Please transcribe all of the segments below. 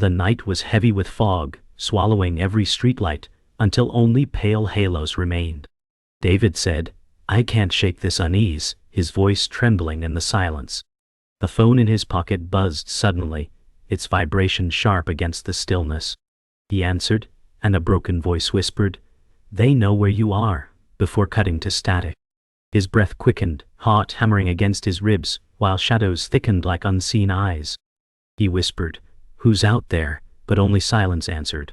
The night was heavy with fog, swallowing every streetlight, until only pale halos remained. David said, "I can't shake this unease," his voice trembling in the silence. The phone in his pocket buzzed suddenly, its vibration sharp against the stillness. He answered, and a broken voice whispered, "They know where you are," before cutting to static. His breath quickened, heart hammering against his ribs, while shadows thickened like unseen eyes. He whispered, "Who's out there?" but only silence answered.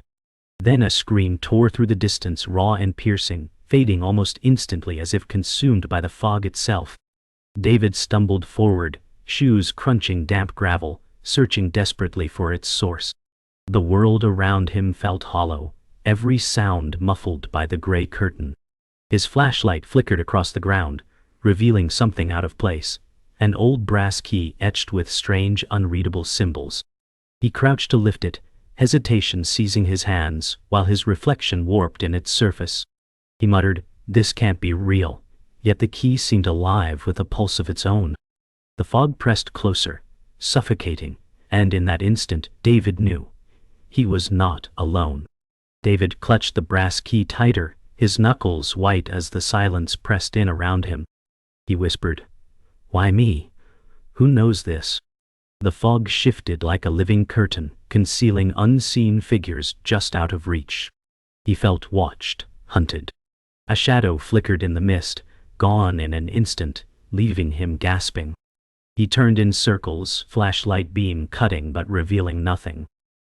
Then a scream tore through the distance, raw and piercing, fading almost instantly as if consumed by the fog itself. David stumbled forward, shoes crunching damp gravel, searching desperately for its source. The world around him felt hollow, every sound muffled by the gray curtain. His flashlight flickered across the ground, revealing something out of place, an old brass key etched with strange, unreadable symbols. He crouched to lift it, hesitation seizing his hands, while his reflection warped in its surface. He muttered, "This can't be real," yet the key seemed alive with a pulse of its own. The fog pressed closer, suffocating, and in that instant David knew. He was not alone. David clutched the brass key tighter, his knuckles white as the silence pressed in around him. He whispered, "Why me? Who knows this?" The fog shifted like a living curtain, concealing unseen figures just out of reach. He felt watched, hunted. A shadow flickered in the mist, gone in an instant, leaving him gasping. He turned in circles, flashlight beam cutting but revealing nothing.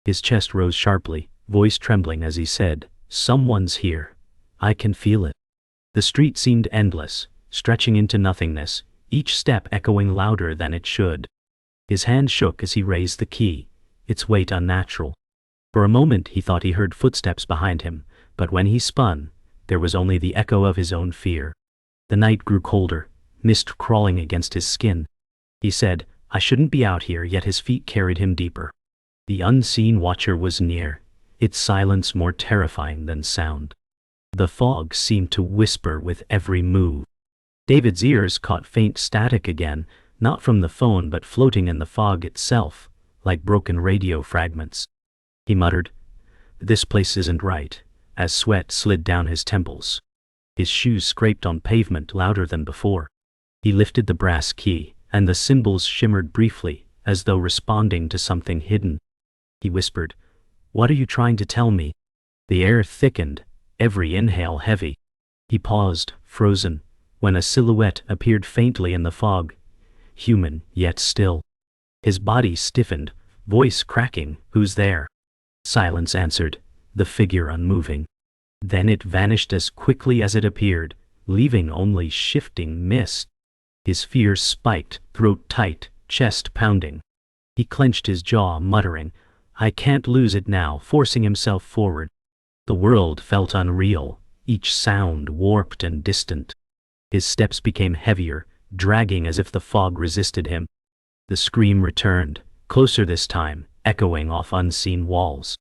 His chest rose sharply, voice trembling as he said, "Someone's here. I can feel it." The street seemed endless, stretching into nothingness, each step echoing louder than it should. His hand shook as he raised the key, its weight unnatural. For a moment he thought he heard footsteps behind him, but when he spun, there was only the echo of his own fear. The night grew colder, mist crawling against his skin. He said, "I shouldn't be out here," yet his feet carried him deeper. The unseen watcher was near, its silence more terrifying than sound. The fog seemed to whisper with every move. David's ears caught faint static again, not from the phone but floating in the fog itself, like broken radio fragments. He muttered, "This place isn't right," as sweat slid down his temples. His shoes scraped on pavement louder than before. He lifted the brass key, and the symbols shimmered briefly, as though responding to something hidden. He whispered, "What are you trying to tell me?" The air thickened, every inhale heavy. He paused, frozen, when a silhouette appeared faintly in the fog, human yet still. His body stiffened, voice cracking, "Who's there?" Silence answered, the figure unmoving. Then it vanished as quickly as it appeared, leaving only shifting mist. His fear spiked, throat tight, chest pounding. He clenched his jaw, muttering, "I can't lose it now," forcing himself forward. The world felt unreal, each sound warped and distant. His steps became heavier, dragging as if the fog resisted him. The scream returned, closer this time, echoing off unseen walls.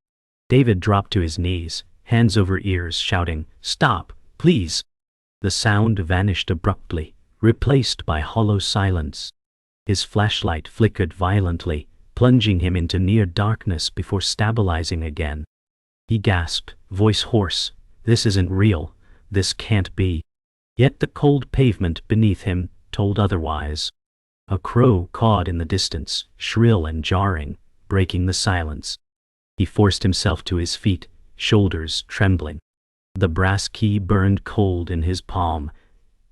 David dropped to his knees, hands over ears, shouting, "Stop, please!" The sound vanished abruptly, replaced by hollow silence. His flashlight flickered violently, plunging him into near darkness before stabilizing again. He gasped, voice hoarse, "This isn't real, this can't be." Yet the cold pavement beneath him told otherwise. A crow cawed in the distance, shrill and jarring, breaking the silence. He forced himself to his feet, shoulders trembling. The brass key burned cold in his palm,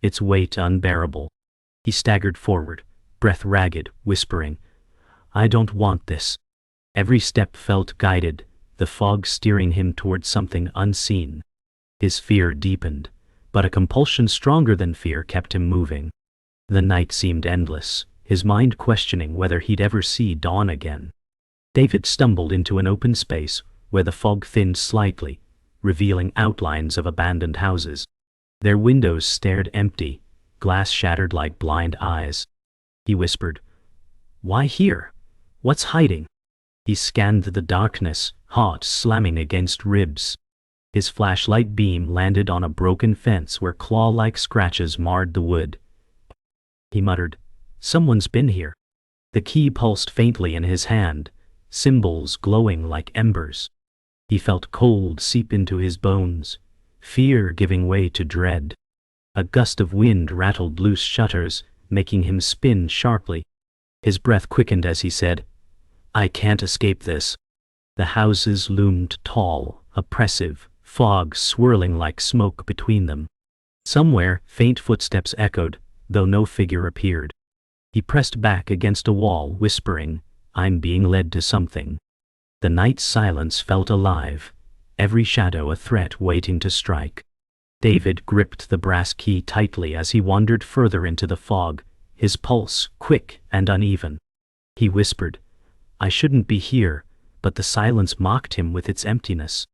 its weight unbearable. He staggered forward, breath ragged, whispering, "I don't want this." Every step felt guided, the fog steering him toward something unseen. His fear deepened, but a compulsion stronger than fear kept him moving. The night seemed endless, his mind questioning whether he'd ever see dawn again. David stumbled into an open space where the fog thinned slightly, revealing outlines of abandoned houses. Their windows stared empty, glass shattered like blind eyes. He whispered, "Why here? What's hiding?" He scanned the darkness, heart slamming against ribs. His flashlight beam landed on a broken fence where claw-like scratches marred the wood. He muttered, "Someone's been here." The key pulsed faintly in his hand, symbols glowing like embers. He felt cold seep into his bones, fear giving way to dread. A gust of wind rattled loose shutters, making him spin sharply. His breath quickened as he said, "I can't escape this." The houses loomed tall, oppressive, fog swirling like smoke between them. Somewhere, faint footsteps echoed, though no figure appeared. He pressed back against a wall, whispering, "I'm being led to something." The night's silence felt alive, every shadow a threat waiting to strike. David gripped the brass key tightly as he wandered further into the fog, his pulse quick and uneven. He whispered, "I shouldn't be here," but the silence mocked him with its emptiness.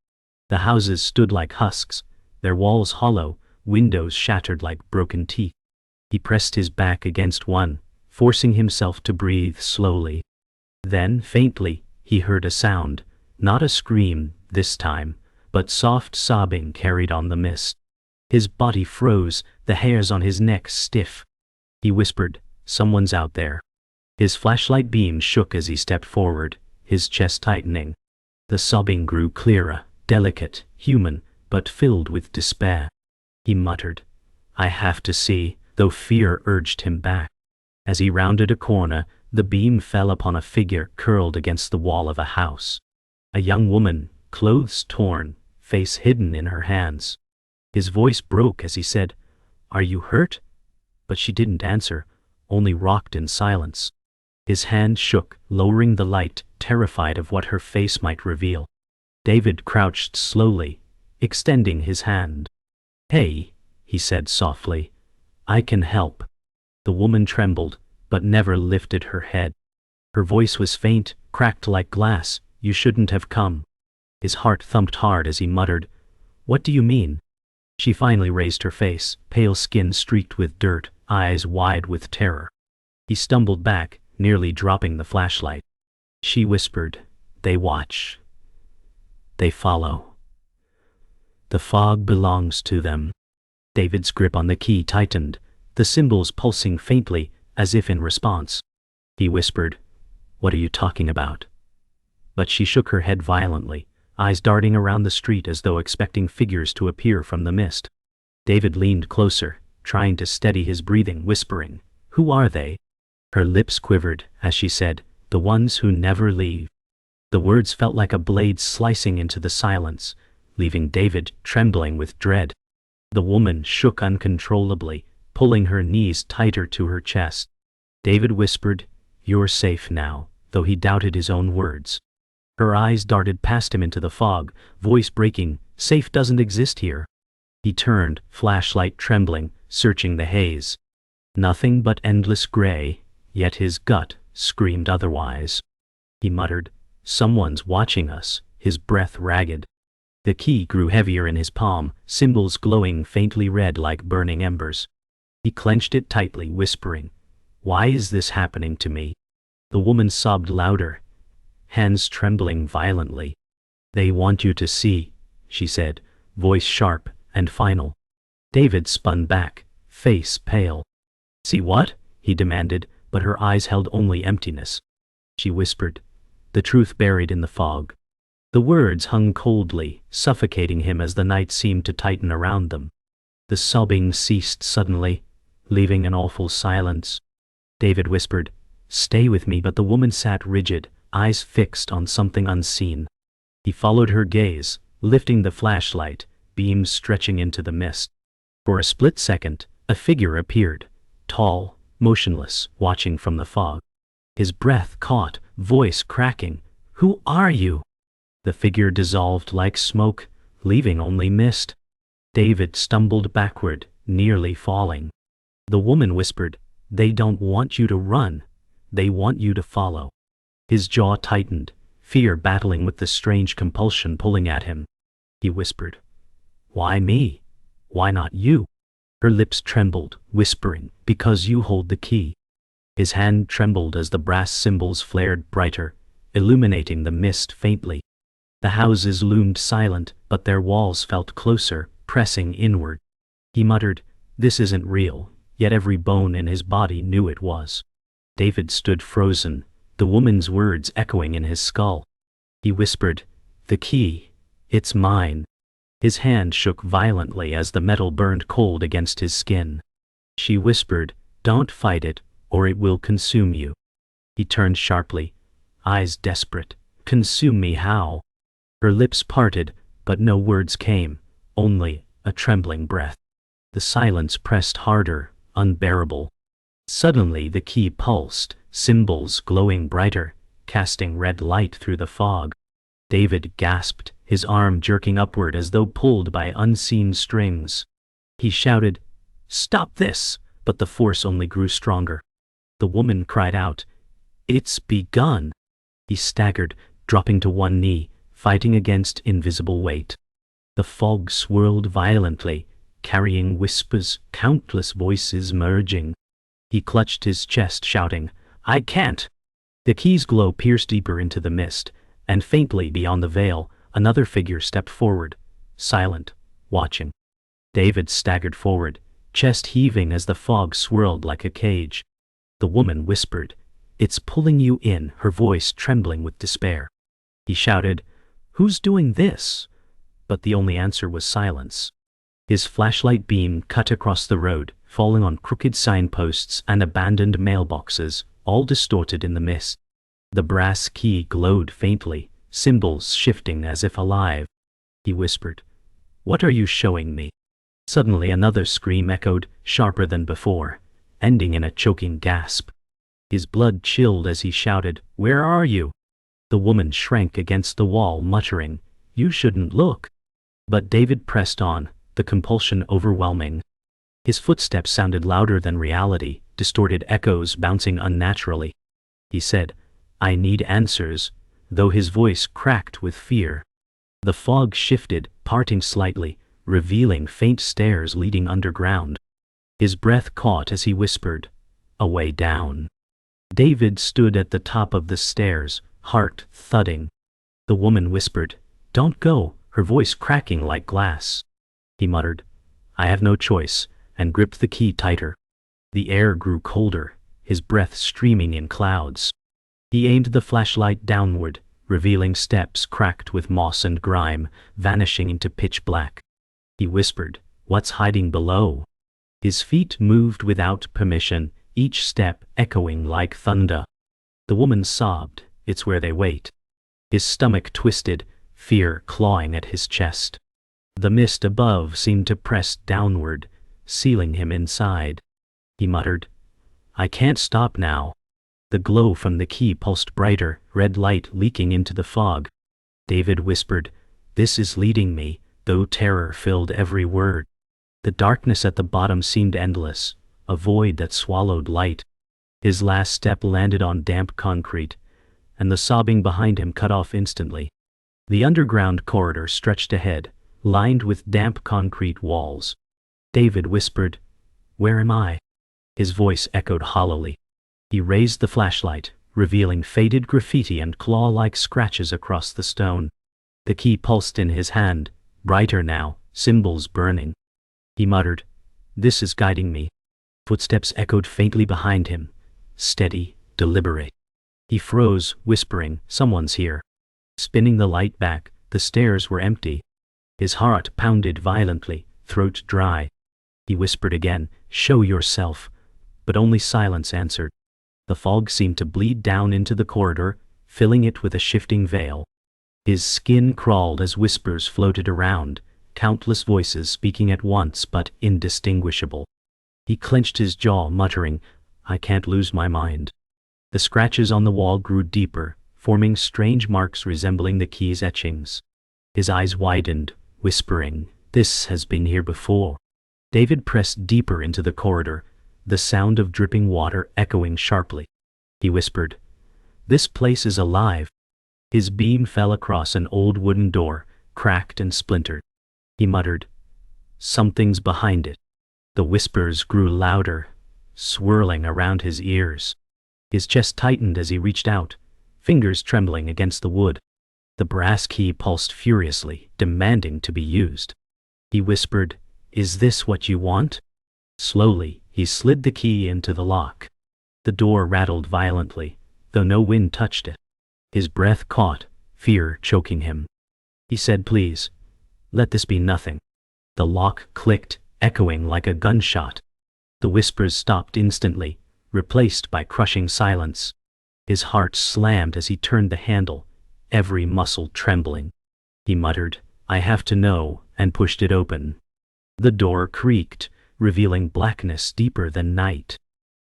The houses stood like husks, their walls hollow, windows shattered like broken teeth. He pressed his back against one, forcing himself to breathe slowly. Then, faintly, he heard a sound, not a scream this time, but soft sobbing carried on the mist. His body froze, the hairs on his neck stiff. He whispered, "Someone's out there." His flashlight beam shook as he stepped forward, his chest tightening. The sobbing grew clearer, delicate, human, but filled with despair. He muttered, "I have to see," though fear urged him back. As he rounded a corner, the beam fell upon a figure curled against the wall of a house. A young woman, clothes torn, face hidden in her hands. His voice broke as he said, "Are you hurt?" But she didn't answer, only rocked in silence. His hand shook, lowering the light, terrified of what her face might reveal. David crouched slowly, extending his hand. "Hey," he said softly, "I can help." The woman trembled, but never lifted her head. Her voice was faint, cracked like glass, "You shouldn't have come." His heart thumped hard as he muttered, "What do you mean?" She finally raised her face, pale skin streaked with dirt, eyes wide with terror. He stumbled back, nearly dropping the flashlight. She whispered, "They watch. They follow. The fog belongs to them." David's grip on the key tightened, the symbols pulsing faintly, as if in response. He whispered, "What are you talking about?" But she shook her head violently, eyes darting around the street as though expecting figures to appear from the mist. David leaned closer, trying to steady his breathing, whispering, "Who are they?" Her lips quivered as she said, "The ones who never leave." The words felt like a blade slicing into the silence, leaving David trembling with dread. The woman shook uncontrollably, pulling her knees tighter to her chest. David whispered, "You're safe now," though he doubted his own words. Her eyes darted past him into the fog, voice breaking, "Safe doesn't exist here." He turned, flashlight trembling, searching the haze. Nothing but endless gray, yet his gut screamed otherwise. He muttered, "Someone's watching us," his breath ragged. The key grew heavier in his palm, symbols glowing faintly red like burning embers. He clenched it tightly, whispering, "Why is this happening to me?" The woman sobbed louder, hands trembling violently. "They want you to see," she said, voice sharp and final. David spun back, face pale. "See what?" he demanded, but her eyes held only emptiness. She whispered, the truth buried in the fog. The words hung coldly, suffocating him as the night seemed to tighten around them. The sobbing ceased suddenly, leaving an awful silence. David whispered, "Stay with me," but the woman sat rigid, eyes fixed on something unseen. He followed her gaze, lifting the flashlight, beams stretching into the mist. For a split second, a figure appeared, tall, motionless, watching from the fog. His breath caught, voice cracking, "Who are you?" The figure dissolved like smoke, leaving only mist. David stumbled backward, nearly falling. The woman whispered, "They don't want you to run. They want you to follow." His jaw tightened, fear battling with the strange compulsion pulling at him. He whispered, "Why me? Why not you?" Her lips trembled, whispering, "Because you hold the key." His hand trembled as the brass symbols flared brighter, illuminating the mist faintly. The houses loomed silent, but their walls felt closer, pressing inward. He muttered, "This isn't real," yet every bone in his body knew it was. David stood frozen, the woman's words echoing in his skull. He whispered, "The key. It's mine." His hand shook violently as the metal burned cold against his skin. She whispered, "Don't fight it, or it will consume you." He turned sharply, eyes desperate. "Consume me how?" Her lips parted, but no words came, only a trembling breath. The silence pressed harder, unbearable. Suddenly the key pulsed, symbols glowing brighter, casting red light through the fog. David gasped, his arm jerking upward as though pulled by unseen strings. He shouted, "Stop this!" but the force only grew stronger. The woman cried out, "It's begun!" He staggered, dropping to one knee, fighting against invisible weight. The fog swirled violently, carrying whispers, countless voices merging. He clutched his chest, shouting, "I can't!" The key's glow pierced deeper into the mist, and faintly beyond the veil, another figure stepped forward, silent, watching. David staggered forward, chest heaving as the fog swirled like a cage. The woman whispered, "It's pulling you in," her voice trembling with despair. He shouted, "Who's doing this?" But the only answer was silence. His flashlight beam cut across the road, falling on crooked signposts and abandoned mailboxes, all distorted in the mist. The brass key glowed faintly, symbols shifting as if alive. He whispered, "What are you showing me?" Suddenly another scream echoed, sharper than before, ending in a choking gasp. His blood chilled as he shouted, "Where are you?" The woman shrank against the wall, muttering, "You shouldn't look." But David pressed on, the compulsion overwhelming. His footsteps sounded louder than reality, distorted echoes bouncing unnaturally. He said, "I need answers," though his voice cracked with fear. The fog shifted, parting slightly, revealing faint stairs leading underground. His breath caught as he whispered, "A way down." David stood at the top of the stairs, heart thudding. The woman whispered, "Don't go," her voice cracking like glass. He muttered, "I have no choice," and gripped the key tighter. The air grew colder, his breath streaming in clouds. He aimed the flashlight downward, revealing steps cracked with moss and grime, vanishing into pitch black. He whispered, "What's hiding below?" His feet moved without permission, each step echoing like thunder. The woman sobbed, "It's where they wait." His stomach twisted, fear clawing at his chest. The mist above seemed to press downward, sealing him inside. He muttered, "I can't stop now." The glow from the key pulsed brighter, red light leaking into the fog. David whispered, "This is leading me," though terror filled every word. The darkness at the bottom seemed endless, a void that swallowed light. His last step landed on damp concrete, and the sobbing behind him cut off instantly. The underground corridor stretched ahead, lined with damp concrete walls. David whispered, "Where am I?" His voice echoed hollowly. He raised the flashlight, revealing faded graffiti and claw-like scratches across the stone. The key pulsed in his hand, brighter now, symbols burning. He muttered, "This is guiding me." Footsteps echoed faintly behind him, steady, deliberate. He froze, whispering, "Someone's here." Spinning the light back, the stairs were empty. His heart pounded violently, throat dry. He whispered again, "Show yourself," but only silence answered. The fog seemed to bleed down into the corridor, filling it with a shifting veil. His skin crawled as whispers floated around, countless voices speaking at once but indistinguishable. He clenched his jaw, muttering, "I can't lose my mind." The scratches on the wall grew deeper, forming strange marks resembling the key's etchings. His eyes widened, whispering, "This has been here before." David pressed deeper into the corridor, the sound of dripping water echoing sharply. He whispered, "This place is alive." His beam fell across an old wooden door, cracked and splintered. He muttered, "Something's behind it." The whispers grew louder, swirling around his ears. His chest tightened as he reached out, fingers trembling against the wood. The brass key pulsed furiously, demanding to be used. He whispered, "Is this what you want?" Slowly, he slid the key into the lock. The door rattled violently, though no wind touched it. His breath caught, fear choking him. He said, "Please, let this be nothing." The lock clicked, echoing like a gunshot. The whispers stopped instantly, replaced by crushing silence. His heart slammed as he turned the handle, every muscle trembling. He muttered, "I have to know," and pushed it open. The door creaked, revealing blackness deeper than night.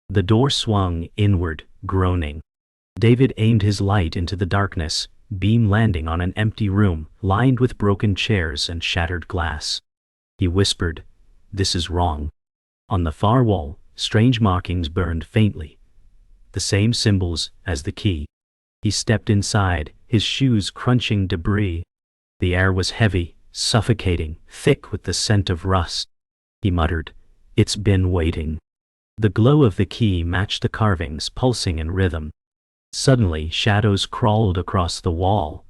The door swung inward, groaning. David aimed his light into the darkness, beam landing on an empty room, lined with broken chairs and shattered glass. He whispered, "This is wrong." On the far wall, strange markings burned faintly. The same symbols as the key. He stepped inside, his shoes crunching debris. The air was heavy, suffocating, thick with the scent of rust. He muttered, "It's been waiting." The glow of the key matched the carvings, pulsing in rhythm. Suddenly, shadows crawled across the wall,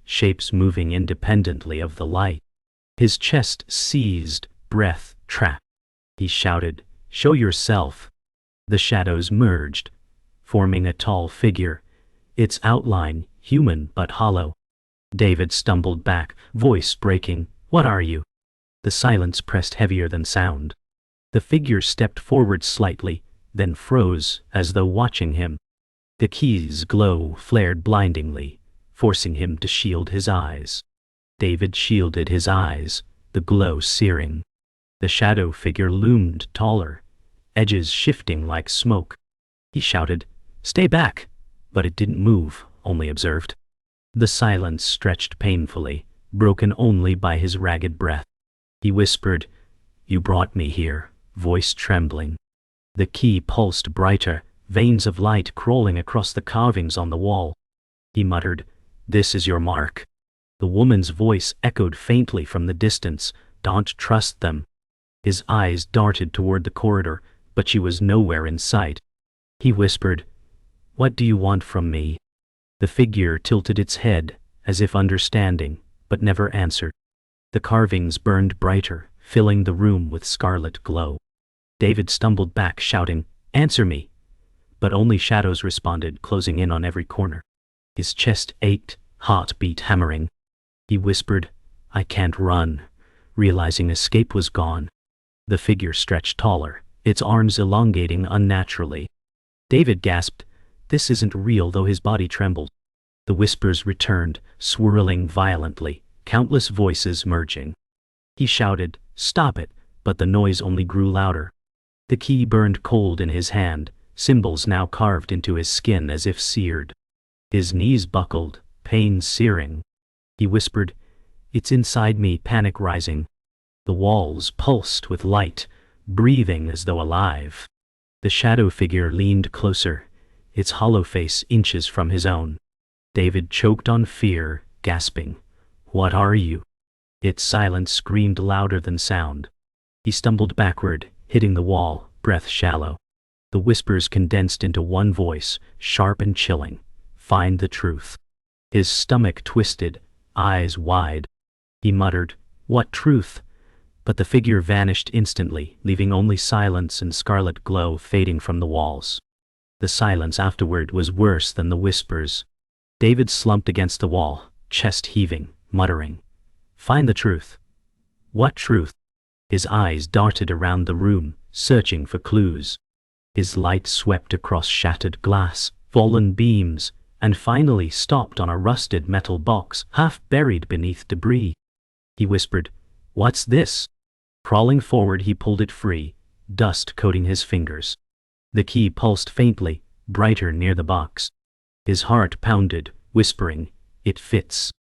shapes moving independently of the light. His chest seized, breath trapped. He shouted, "Show yourself." The shadows merged, forming a tall figure, its outline human but hollow. David stumbled back, voice breaking, "What are you?" The silence pressed heavier than sound. The figure stepped forward slightly, then froze, as though watching him. The key's glow flared blindingly, forcing him to shield his eyes. David shielded his eyes, the glow searing. The shadow figure loomed taller, edges shifting like smoke. He shouted, "Stay back!" But it didn't move, only observed. The silence stretched painfully, broken only by his ragged breath. He whispered, "You brought me here," voice trembling. The key pulsed brighter, veins of light crawling across the carvings on the wall. He muttered, "This is your mark." The woman's voice echoed faintly from the distance, "Don't trust them." His eyes darted toward the corridor, but she was nowhere in sight. He whispered, "What do you want from me?" The figure tilted its head, as if understanding, but never answered. The carvings burned brighter, filling the room with scarlet glow. David stumbled back, shouting, "Answer me!" But only shadows responded, closing in on every corner. His chest ached, heartbeat hammering. He whispered, "I can't run," realizing escape was gone. The figure stretched taller, its arms elongating unnaturally. David gasped, "This isn't real," though his body trembled. The whispers returned, swirling violently, countless voices merging. He shouted, "Stop it," but the noise only grew louder. The key burned cold in his hand, symbols now carved into his skin as if seared. His knees buckled, pain searing. He whispered, "It's inside me," panic rising. The walls pulsed with light, breathing as though alive. The shadow figure leaned closer, its hollow face inches from his own. David choked on fear, gasping, "What are you?" Its silence screamed louder than sound. He stumbled backward, hitting the wall, breath shallow. The whispers condensed into one voice, sharp and chilling, "Find the truth." His stomach twisted, eyes wide. He muttered, "What truth?" But the figure vanished instantly, leaving only silence and scarlet glow fading from the walls. The silence afterward was worse than the whispers. David slumped against the wall, chest heaving, muttering, "Find the truth." What truth? His eyes darted around the room, searching for clues. His light swept across shattered glass, fallen beams, and finally stopped on a rusted metal box, half buried beneath debris. He whispered, "What's this?" Crawling forward, he pulled it free, dust coating his fingers. The key pulsed faintly, brighter near the box. His heart pounded, whispering, "It fits."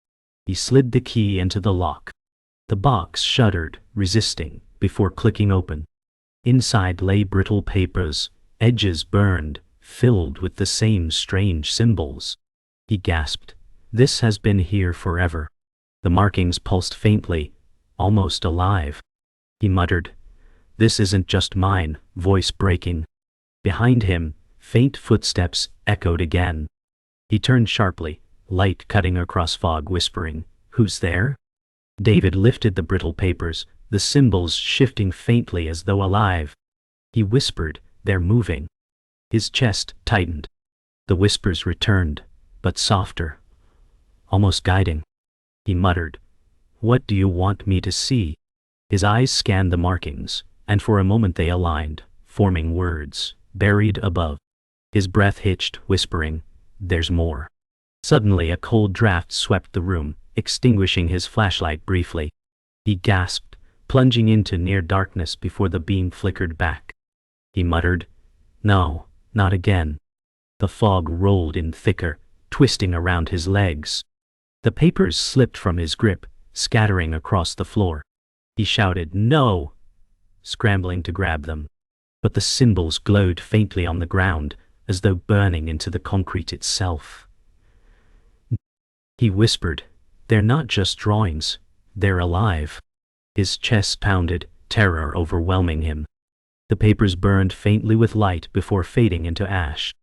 He slid the key into the lock. The box shuddered, resisting, before clicking open. Inside lay brittle papers, edges burned, filled with the same strange symbols. He gasped, "This has been here forever." The markings pulsed faintly, almost alive. He muttered, "This isn't just mine," voice breaking. Behind him, faint footsteps echoed again. He turned sharply, light cutting across fog, whispering, "Who's there?" David lifted the brittle papers, the symbols shifting faintly as though alive. He whispered, "They're moving." His chest tightened. The whispers returned, but softer, almost guiding. He muttered, "What do you want me to see?" His eyes scanned the markings, and for a moment they aligned, forming words, buried above. His breath hitched, whispering, "There's more." Suddenly a cold draft swept the room, extinguishing his flashlight briefly. He gasped, plunging into near darkness before the beam flickered back. He muttered, "No, not again." The fog rolled in thicker, twisting around his legs. The papers slipped from his grip, scattering across the floor. He shouted, "No!" scrambling to grab them. But the symbols glowed faintly on the ground, as though burning into the concrete itself. He whispered, "They're not just drawings, they're alive." His chest pounded, terror overwhelming him. The papers burned faintly with light before fading into ash.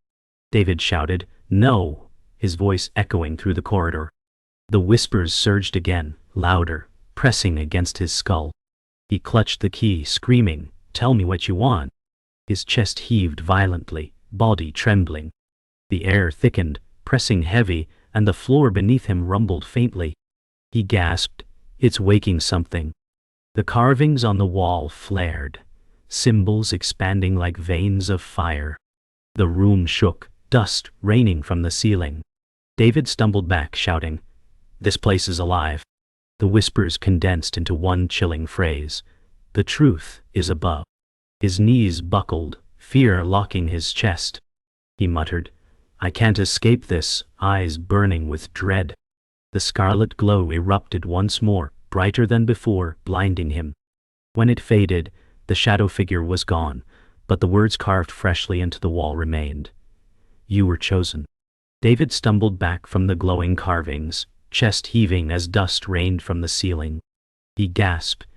David shouted, "No!" his voice echoing through the corridor. The whispers surged again, louder, pressing against his skull. He clutched the key, screaming, "Tell me what you want." His chest heaved violently, body trembling. The air thickened, pressing heavy, and the floor beneath him rumbled faintly. He gasped, "It's waking something." The carvings on the wall flared, symbols expanding like veins of fire. The room shook, dust raining from the ceiling. David stumbled back, shouting, "This place is alive." The whispers condensed into one chilling phrase, "The truth is above." His knees buckled, fear locking his chest. He muttered, "I can't escape this," eyes burning with dread. The scarlet glow erupted once more, brighter than before, blinding him. When it faded, the shadow figure was gone, but the words carved freshly into the wall remained. "You were chosen." David stumbled back from the glowing carvings, chest heaving as dust rained from the ceiling. He gasped,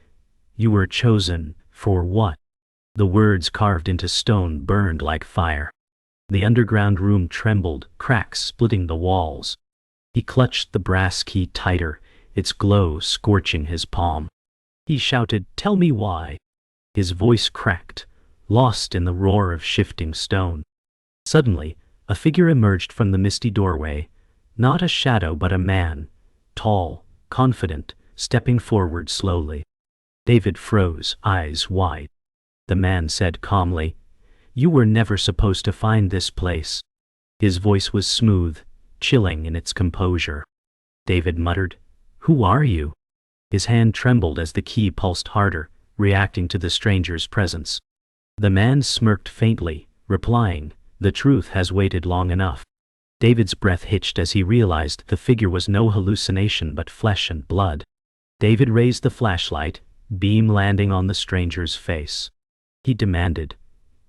"You were chosen, for what?" The words carved into stone burned like fire. The underground room trembled, cracks splitting the walls. He clutched the brass key tighter, its glow scorching his palm. He shouted, "Tell me why." His voice cracked, lost in the roar of shifting stone. Suddenly, a figure emerged from the misty doorway, not a shadow but a man, tall, confident, stepping forward slowly. David froze, eyes wide. The man said calmly, "You were never supposed to find this place." His voice was smooth, chilling in its composure. David muttered, "Who are you?" His hand trembled as the key pulsed harder, reacting to the stranger's presence. The man smirked faintly, replying, "The truth has waited long enough." David's breath hitched as he realized the figure was no hallucination but flesh and blood. David raised the flashlight, beam landing on the stranger's face. He demanded,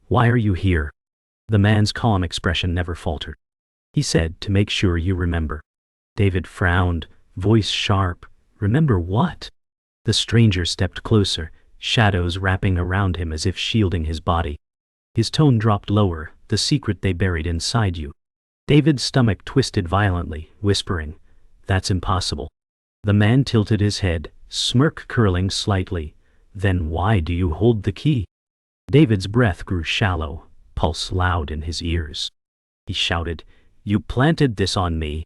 "Why are you here?" The man's calm expression never faltered. He said, "To make sure you remember." David frowned, voice sharp. "Remember what?" The stranger stepped closer, shadows wrapping around him as if shielding his body. His tone dropped lower, "The secret they buried inside you." David's stomach twisted violently, whispering, "That's impossible." The man tilted his head, smirk curling slightly. "Then why do you hold the key?" David's breath grew shallow, pulse loud in his ears. He shouted, "You planted this on me."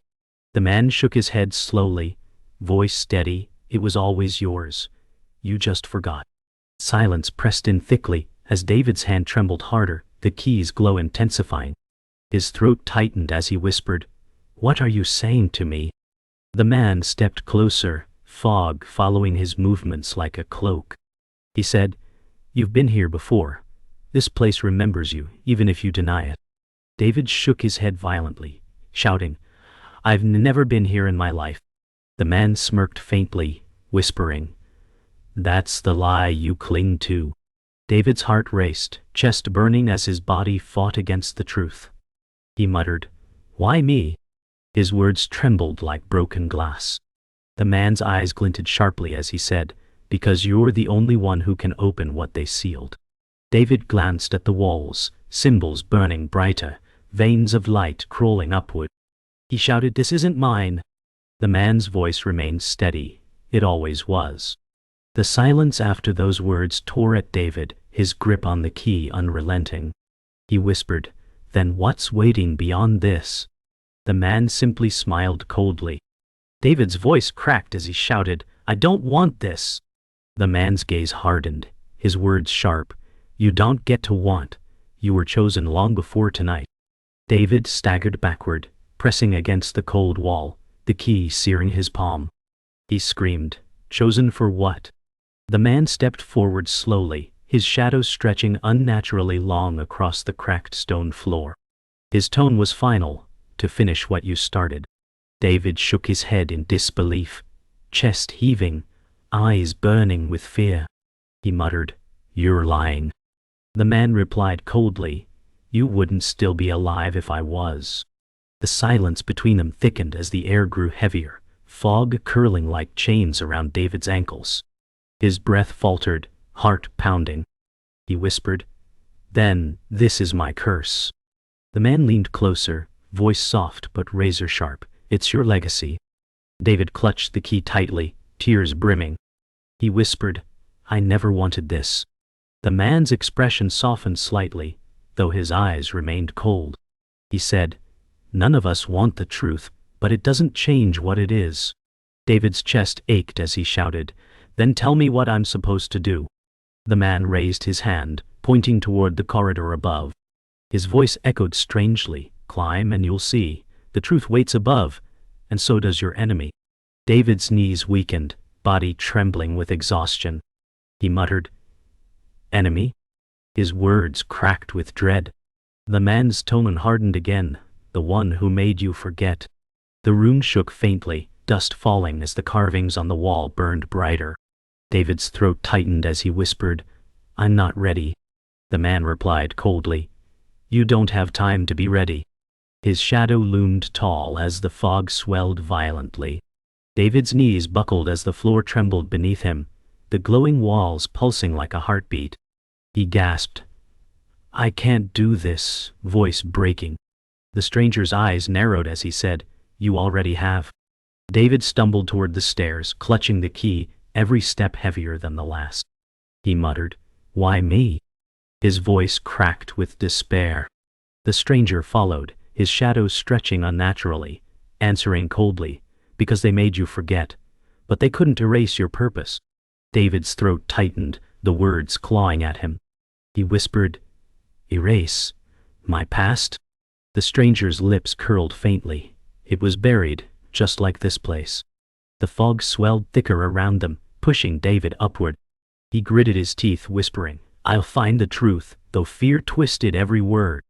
The man shook his head slowly, voice steady, "It was always yours. You just forgot." Silence pressed in thickly, as David's hand trembled harder, the key's glow intensifying. His throat tightened as he whispered, "What are you saying to me?" The man stepped closer, fog following his movements like a cloak. He said, "You've been here before. This place remembers you, even if you deny it." David shook his head violently, shouting, "I've never been here in my life." The man smirked faintly, whispering, "That's the lie you cling to." David's heart raced, chest burning as his body fought against the truth. He muttered, "Why me?" His words trembled like broken glass. The man's eyes glinted sharply as he said, "Because you're the only one who can open what they sealed." David glanced at the walls, symbols burning brighter, veins of light crawling upward. He shouted, "This isn't mine." The man's voice remained steady. It always was. The silence after those words tore at David, his grip on the key unrelenting. He whispered, Then what's waiting beyond this? The man simply smiled coldly. David's voice cracked as he shouted, I don't want this. The man's gaze hardened, his words sharp. You don't get to want. You were chosen long before tonight. David staggered backward, pressing against the cold wall, the key searing his palm. He screamed, chosen for what? The man stepped forward slowly, his shadow stretching unnaturally long across the cracked stone floor. His tone was final, to finish what you started. David shook his head in disbelief, chest heaving, eyes burning with fear. He muttered, You're lying. The man replied coldly, You wouldn't still be alive if I was. The silence between them thickened as the air grew heavier, fog curling like chains around David's ankles. His breath faltered, heart pounding. He whispered, Then, this is my curse. The man leaned closer, voice soft but razor sharp. It's your legacy. David clutched the key tightly, tears brimming. He whispered, I never wanted this. The man's expression softened slightly, though his eyes remained cold. He said, None of us want the truth, but it doesn't change what it is. David's chest ached as he shouted, Then tell me what I'm supposed to do. The man raised his hand, pointing toward the corridor above. His voice echoed strangely, Climb and you'll see. The truth waits above, and so does your enemy. David's knees weakened, body trembling with exhaustion. He muttered, Enemy? His words cracked with dread. The man's tone hardened again, the one who made you forget. The room shook faintly, dust falling as the carvings on the wall burned brighter. David's throat tightened as he whispered, I'm not ready. The man replied coldly, You don't have time to be ready. His shadow loomed tall as the fog swelled violently. David's knees buckled as the floor trembled beneath him, the glowing walls pulsing like a heartbeat. He gasped, I can't do this, voice breaking. The stranger's eyes narrowed as he said, You already have. David stumbled toward the stairs, clutching the key, every step heavier than the last. He muttered, Why me? His voice cracked with despair. The stranger followed, his shadow stretching unnaturally, answering coldly, Because they made you forget. But they couldn't erase your purpose. David's throat tightened, the words clawing at him. He whispered, Erase my past? The stranger's lips curled faintly. It was buried, just like this place. The fog swelled thicker around them, pushing David upward. He gritted his teeth, whispering, I'll find the truth, though fear twisted every word.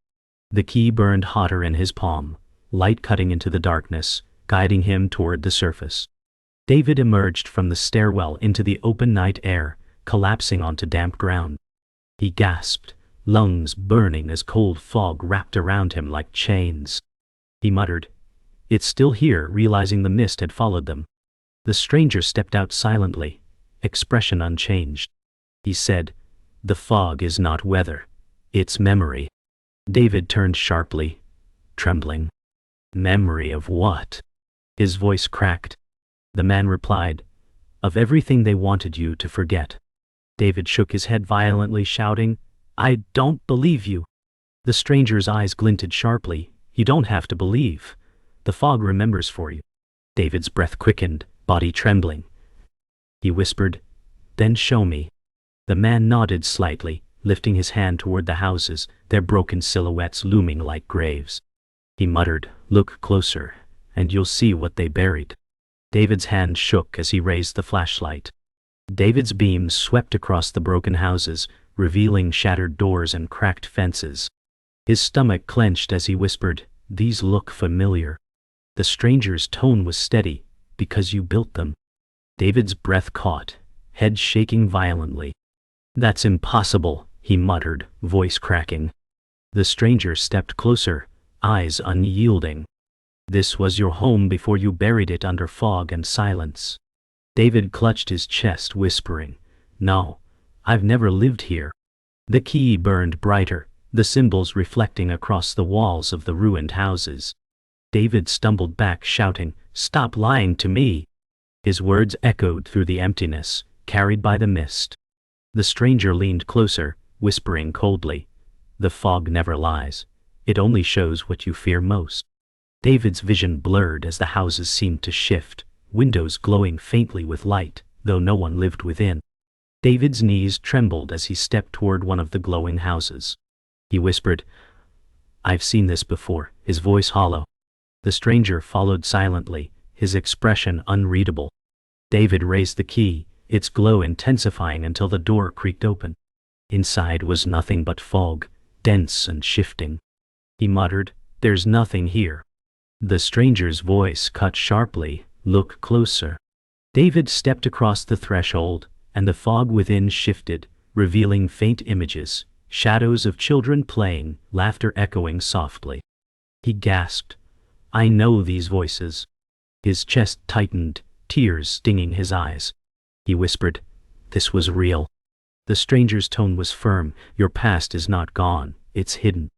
The key burned hotter in his palm, light cutting into the darkness, guiding him toward the surface. David emerged from the stairwell into the open night air, collapsing onto damp ground. He gasped, lungs burning as cold fog wrapped around him like chains. He muttered, It's still here, realizing the mist had followed them. The stranger stepped out silently, expression unchanged. He said, The fog is not weather, it's memory. David turned sharply, trembling. Memory of what? His voice cracked. The man replied, Of everything they wanted you to forget. David shook his head violently, shouting, I don't believe you. The stranger's eyes glinted sharply. You don't have to believe. The fog remembers for you. David's breath quickened, body trembling. He whispered, Then show me. The man nodded slightly, lifting his hand toward the houses, their broken silhouettes looming like graves. He muttered, Look closer, and you'll see what they buried. David's hand shook as he raised the flashlight. David's beams swept across the broken houses, revealing shattered doors and cracked fences. His stomach clenched as he whispered, These look familiar. The stranger's tone was steady, Because you built them. David's breath caught, head shaking violently. That's impossible, he muttered, voice cracking. The stranger stepped closer, eyes unyielding. This was your home before you buried it under fog and silence. David clutched his chest, whispering, No, I've never lived here. The key burned brighter, the symbols reflecting across the walls of the ruined houses. David stumbled back, shouting, Stop lying to me. His words echoed through the emptiness, carried by the mist. The stranger leaned closer, whispering coldly, The fog never lies. It only shows what you fear most. David's vision blurred as the houses seemed to shift, windows glowing faintly with light, though no one lived within. David's knees trembled as he stepped toward one of the glowing houses. He whispered, "I've seen this before," his voice hollow. The stranger followed silently, his expression unreadable. David raised the key, its glow intensifying until the door creaked open. Inside was nothing but fog, dense and shifting. He muttered, "There's nothing here." The stranger's voice cut sharply, "Look closer." David stepped across the threshold, and the fog within shifted, revealing faint images, shadows of children playing, laughter echoing softly. He gasped, "I know these voices." His chest tightened, tears stinging his eyes. He whispered, "This was real." The stranger's tone was firm, "Your past is not gone, it's hidden."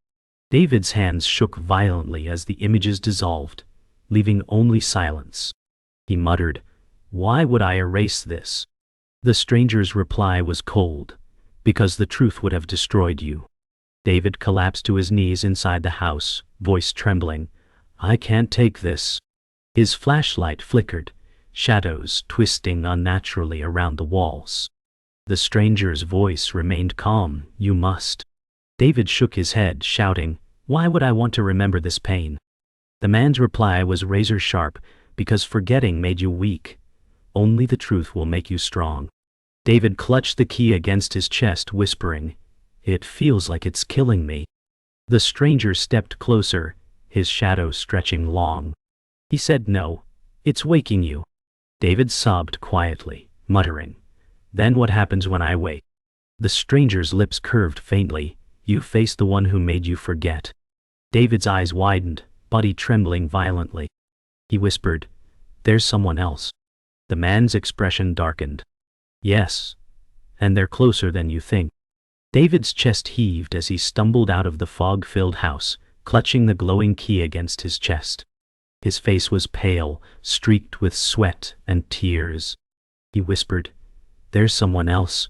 David's hands shook violently as the images dissolved, leaving only silence. He muttered, "Why would I erase this?" The stranger's reply was cold, "Because the truth would have destroyed you." David collapsed to his knees inside the house, voice trembling, "I can't take this." His flashlight flickered, shadows twisting unnaturally around the walls. The stranger's voice remained calm, "You must." David shook his head, shouting, "Why would I want to remember this pain?" The man's reply was razor sharp, "Because forgetting made you weak. Only the truth will make you strong." David clutched the key against his chest, whispering, "It feels like it's killing me." The stranger stepped closer, his shadow stretching long. He said, "No, it's waking you." David sobbed quietly, muttering, "Then what happens when I wake?" The stranger's lips curved faintly, "You face the one who made you forget." David's eyes widened, body trembling violently. He whispered, "There's someone else." The man's expression darkened. "Yes, and they're closer than you think." David's chest heaved as he stumbled out of the fog-filled house, clutching the glowing key against his chest. His face was pale, streaked with sweat and tears. He whispered, "There's someone else,"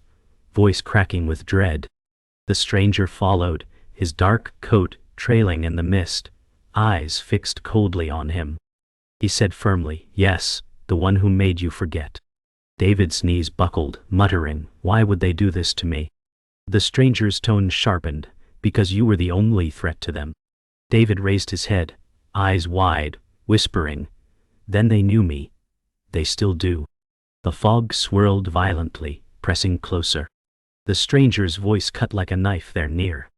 voice cracking with dread. The stranger followed, his dark coat trailing in the mist, eyes fixed coldly on him. He said firmly, "Yes, the one who made you forget." David's knees buckled, muttering, "Why would they do this to me?" The stranger's tone sharpened, "Because you were the only threat to them." David raised his head, eyes wide, whispering, "Then they knew me. They still do." The fog swirled violently, pressing closer. The stranger's voice cut like a knife there near.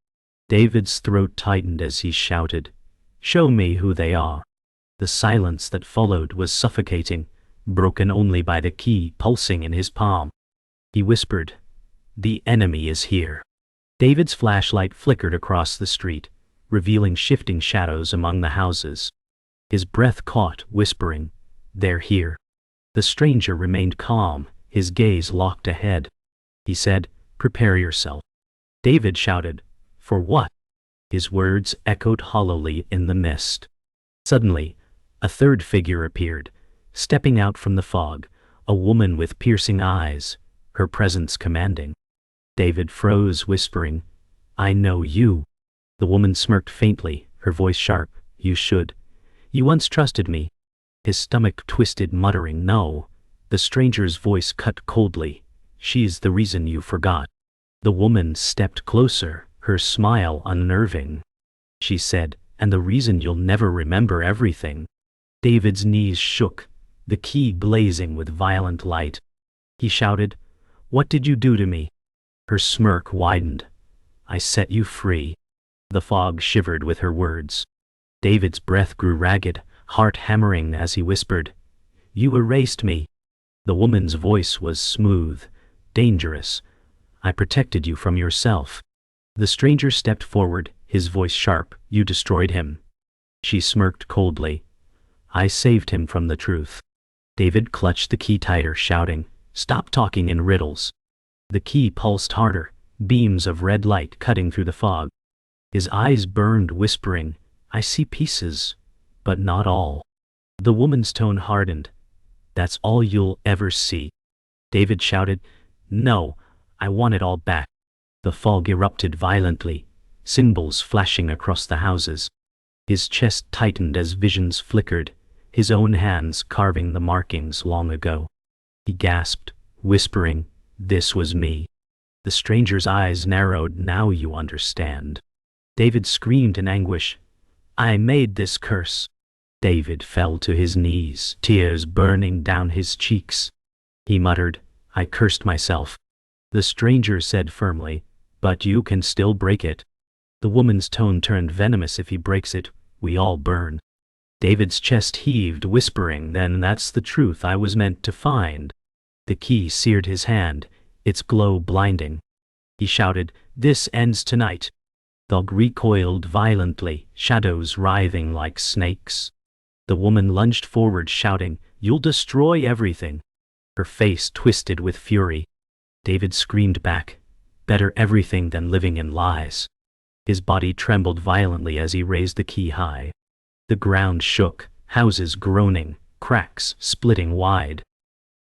David's throat tightened as he shouted, "Show me who they are." The silence that followed was suffocating, broken only by the key pulsing in his palm. He whispered, "The enemy is here." David's flashlight flickered across the street, revealing shifting shadows among the houses. His breath caught, whispering, "They're here." The stranger remained calm, his gaze locked ahead. He said, "Prepare yourself." David shouted, "For what?" His words echoed hollowly in the mist. Suddenly, a third figure appeared, stepping out from the fog, a woman with piercing eyes, her presence commanding. David froze, whispering, "I know you." The woman smirked faintly, her voice sharp, "You should. You once trusted me." His stomach twisted, muttering, "No." The stranger's voice cut coldly, "She's the reason you forgot." The woman stepped closer, her smile unnerving. She said, "And the reason you'll never remember everything." David's knees shook, the key blazing with violent light. He shouted, "What did you do to me?" Her smirk widened. "I set you free." The fog shivered with her words. David's breath grew ragged, heart hammering as he whispered, "You erased me." The woman's voice was smooth, dangerous. "I protected you from yourself." The stranger stepped forward, his voice sharp, "You destroyed him." She smirked coldly, "I saved him from the truth." David clutched the key tighter, shouting, "Stop talking in riddles." The key pulsed harder, beams of red light cutting through the fog. His eyes burned, whispering, "I see pieces, but not all." The woman's tone hardened, "That's all you'll ever see." David shouted, "No, I want it all back." The fog erupted violently, symbols flashing across the houses. His chest tightened as visions flickered, his own hands carving the markings long ago. He gasped, whispering, "This was me." The stranger's eyes narrowed. "Now you understand." David screamed in anguish, "I made this curse." David fell to his knees, tears burning down his cheeks. He muttered, "I cursed myself." The stranger said firmly, "But you can still break it." The woman's tone turned venomous. "If he breaks it, we all burn." David's chest heaved, whispering, "Then that's the truth I was meant to find." The key seared his hand, its glow blinding. He shouted, "This ends tonight." The dog recoiled violently, shadows writhing like snakes. The woman lunged forward, shouting, "You'll destroy everything." Her face twisted with fury. David screamed back, "Better everything than living in lies." His body trembled violently as he raised the key high. The ground shook, houses groaning, cracks splitting wide.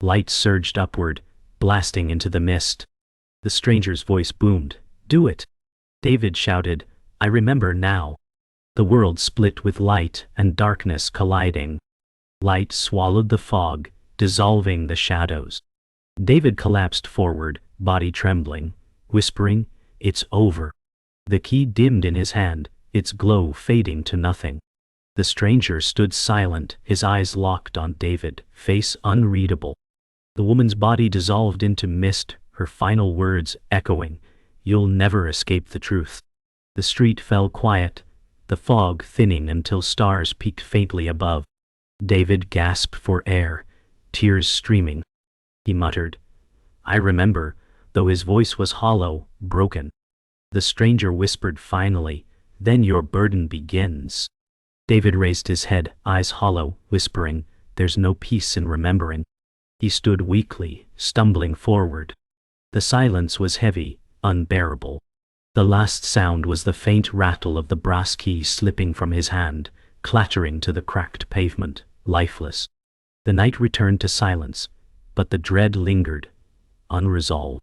Light surged upward, blasting into the mist. The stranger's voice boomed, "Do it." David shouted, "I remember now." The world split with light and darkness colliding. Light swallowed the fog, dissolving the shadows. David collapsed forward, body trembling, whispering, "It's over." The key dimmed in his hand, its glow fading to nothing. The stranger stood silent, his eyes locked on David, face unreadable. The woman's body dissolved into mist, her final words echoing, "You'll never escape the truth." The street fell quiet, the fog thinning until stars peeked faintly above. David gasped for air, tears streaming. He muttered, "I remember," though his voice was hollow, broken. The stranger whispered finally, "Then your burden begins." David raised his head, eyes hollow, whispering, "There's no peace in remembering." He stood weakly, stumbling forward. The silence was heavy, unbearable. The last sound was the faint rattle of the brass key slipping from his hand, clattering to the cracked pavement, lifeless. The night returned to silence, but the dread lingered, unresolved.